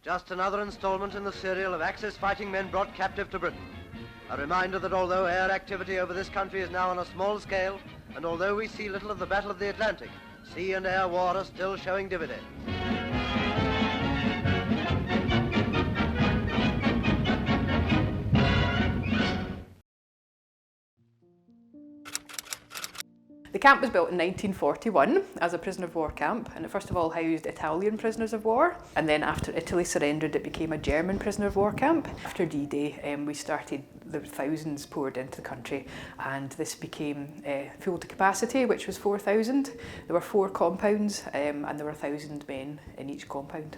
Just another instalment in the serial of Axis fighting men brought captive to Britain. A reminder that although air activity over this country is now on a small scale, and although we see little of the Battle of the Atlantic, sea and air war are still showing dividends. The camp was built in 1941 as a prisoner of war camp, and it first of all housed Italian prisoners of war, and then after Italy surrendered it became a German prisoner of war camp. After D-Day there were thousands poured into the country, and this became full to capacity, which was 4,000. There were 4 compounds and there were 1,000 men in each compound.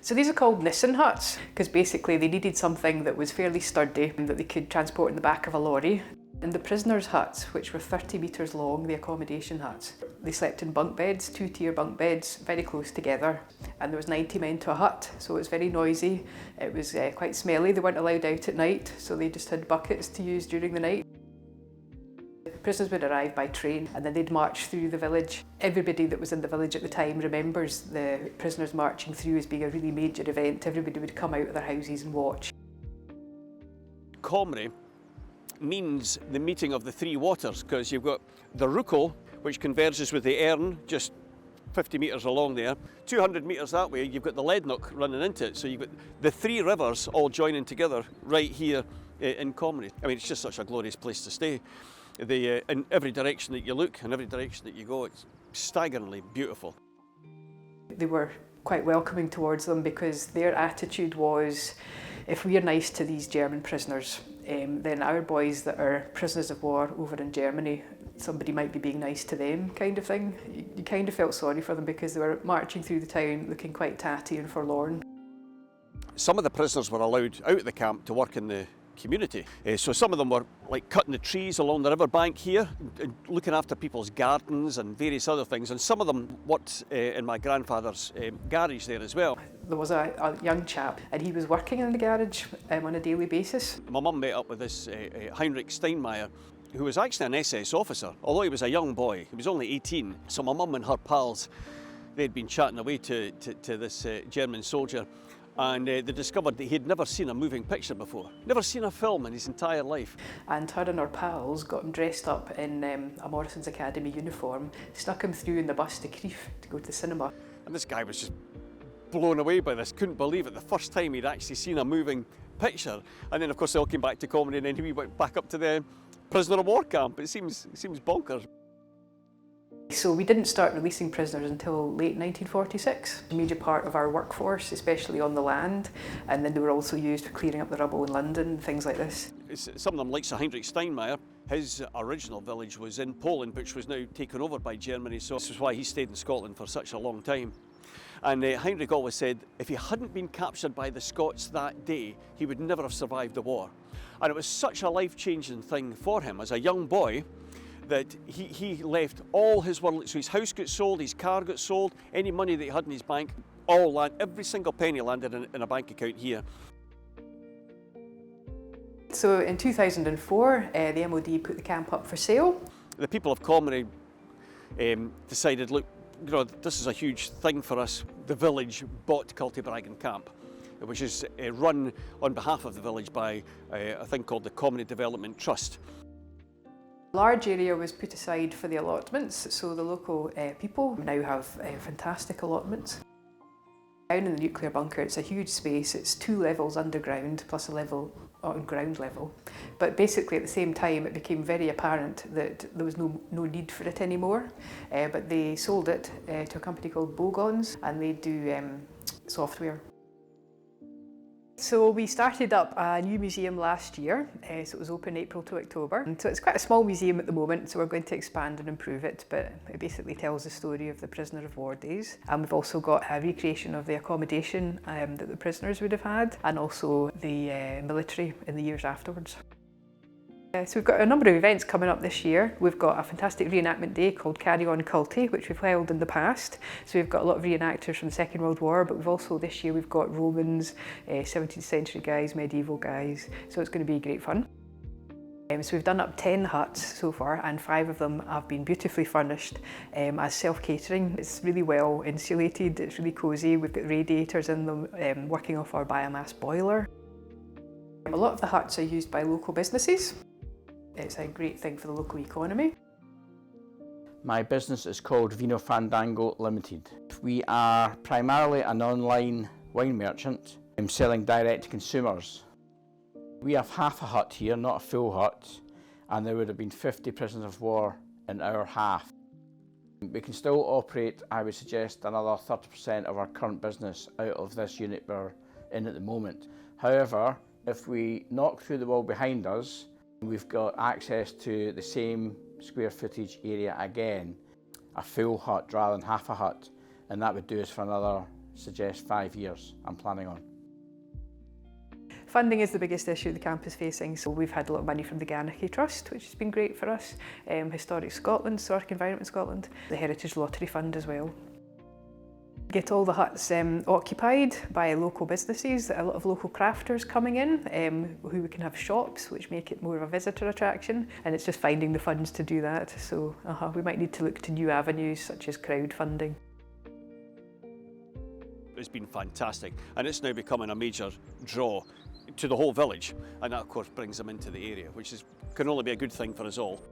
So these are called Nissen huts because basically they needed something that was fairly sturdy and that they could transport in the back of a lorry. And the prisoners' huts, which were 30 metres long, the accommodation huts, they slept in bunk beds, 2-tier bunk beds, very close together. And there was 90 men to a hut, so it was very noisy. It was quite smelly. They weren't allowed out at night, so they just had buckets to use during the night. Prisoners would arrive by train and then they'd march through the village. Everybody that was in the village at the time remembers the prisoners marching through as being a really major event. Everybody would come out of their houses and watch. Comrie means the meeting of the 3 waters, because you've got the Rúchal, which converges with the Erne, just 50 metres along there. 200 metres that way, you've got the Leadnock running into it. So you've got the 3 rivers all joining together right here in Comrie. I mean, it's just such a glorious place to stay. In every direction that you look and every direction that you go, it's staggeringly beautiful. They were quite welcoming towards them because their attitude was, if we are nice to these German prisoners, then our boys that are prisoners of war over in Germany, somebody might be being nice to them, kind of thing. You kind of felt sorry for them because they were marching through the town looking quite tatty and forlorn. Some of the prisoners were allowed out of the camp to work in the community. So some of them were like cutting the trees along the riverbank here, and looking after people's gardens and various other things. And some of them worked in my grandfather's garage there as well. There was a young chap and he was working in the garage on a daily basis. My mum met up with this Heinrich Steinmeier, who was actually an SS officer, although he was a young boy. He was only 18. So my mum and her pals, they'd been chatting away to this German soldier, and they discovered that he'd never seen a moving picture before, never seen a film in his entire life. And her and her pals got him dressed up in a Morrison's Academy uniform, snuck him through in the bus to Crieff to go to the cinema. And this guy was just blown away by this, couldn't believe it, the first time he'd actually seen a moving picture. And then of course they all came back to Comrie, and then he went back up to the prisoner of war camp. It seems bonkers. So we didn't start releasing prisoners until late 1946. A major part of our workforce, especially on the land, and then they were also used for clearing up the rubble in London, things like this. Some of them, like Sir Heinrich Steinmeier, his original village was in Poland, which was now taken over by Germany, so this is why he stayed in Scotland for such a long time. And Heinrich always said if he hadn't been captured by the Scots that day, he would never have survived the war. And it was such a life-changing thing for him as a young boy that he left all his world. So his house got sold, his car got sold, any money that he had in his bank, every single penny landed in a bank account here. So in 2004, the MOD put the camp up for sale. The people of Comrie decided, look, you know, this is a huge thing for us. The village bought Cultybraggan camp, which is run on behalf of the village by a thing called the Comrie Development Trust. A large area was put aside for the allotments, so the local people now have fantastic allotments. Down in the nuclear bunker, it's a huge space. It's 2 levels underground plus a level on ground level. But basically at the same time it became very apparent that there was no need for it anymore. But they sold it to a company called Bogons, and they do software. So we started up a new museum last year, so it was open April to October. And so it's quite a small museum at the moment, so we're going to expand and improve it, but it basically tells the story of the prisoner of war days. And we've also got a recreation of the accommodation that the prisoners would have had, and also the military in the years afterwards. So we've got a number of events coming up this year. We've got a fantastic reenactment day called Carry On Culty, which we've held in the past. So we've got a lot of reenactors from the Second World War, but we've also this year we've got Romans, 17th century guys, medieval guys. So it's going to be great fun. So we've done up 10 huts so far, and 5 of them have been beautifully furnished as self-catering. It's really well insulated, it's really cosy. We've got radiators in them working off our biomass boiler. A lot of the huts are used by local businesses. It's a great thing for the local economy. My business is called Vino Fandango Limited. We are primarily an online wine merchant selling direct to consumers. We have half a hut here, not a full hut, and there would have been 50 prisoners of war in our half. We can still operate, I would suggest, another 30% of our current business out of this unit we're in at the moment. However, if we knock through the wall behind us, we've got access to the same square footage area again, a full hut rather than half a hut, and that would do us for another, suggest, 5 years, I'm planning on. Funding is the biggest issue the camp is facing, so we've had a lot of money from the Ganachie Trust, which has been great for us, Historic Scotland, Historic Environment Scotland, the Heritage Lottery Fund as well. Get all the huts occupied by local businesses, a lot of local crafters coming in, who we can have shops, which make it more of a visitor attraction, and it's just finding the funds to do that, so we might need to look to new avenues such as crowdfunding. It's been fantastic, and it's now becoming a major draw to the whole village, and that of course brings them into the area, which can only be a good thing for us all.